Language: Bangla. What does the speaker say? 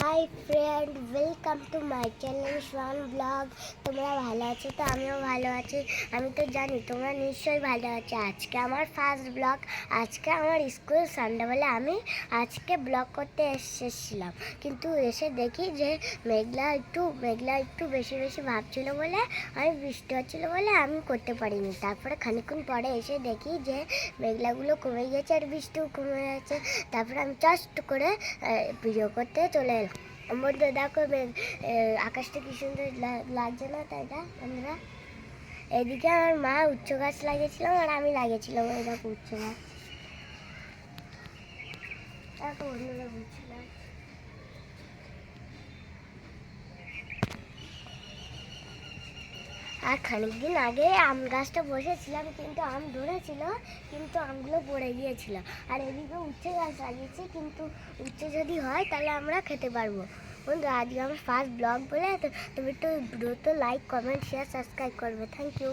High friend, welcome to my channel Swan blog. তোমরা ভালো আছো? তো আমিও ভালো আছি। আমি তো জানি তোমরা নিশ্চয়ই ভালো আছো। আজকে আমার ফার্স্ট ব্লগ। আজকে আমার স্কুল সানডে বলে আমি আজকে ব্লগ করতে এসেছিলাম, কিন্তু এসে দেখি যে মেঘলা একটু বেশি বেশি ভাবছিল বলে আমি বৃষ্টি হচ্ছিলো বলে আমি করতে পারিনি। তারপরে খানিকক্ষণ পরে এসে দেখি যে মেঘলাগুলো কমে গেছে আর বৃষ্টিও কমে গেছে। তারপরে আমি জাস্ট করে ভিডিও করতে চলে এলাম। বন্ধু দেখো আকাশটা কি সুন্দর লাগছে না, তাই না বন্ধুরা? এদিকে আমার মা উচ্চ গাছ লাগিয়েছিলাম আর আমি লাগিয়েছিলাম ওই দেখো উচ্চ গাছ। দেখো বন্ধুরা বুঝছিলাম। আর খানিকদিন আগে আম গাছটা বসেছিলাম, কিন্তু আম ধরেছিল, কিন্তু আমগুলো পড়ে গিয়েছিল। আর এদিকে উচ্ছে গাছ লাগিয়েছি, কিন্তু উচ্ছে যদি হয় তাহলে আমরা খেতে পারবো। বন্ধু আজকে আমার ফার্স্ট ব্লগ বলে তুমি একটু ভিডিওতে লাইক, কমেন্ট, শেয়ার, সাবস্ক্রাইব করবে। Thank you.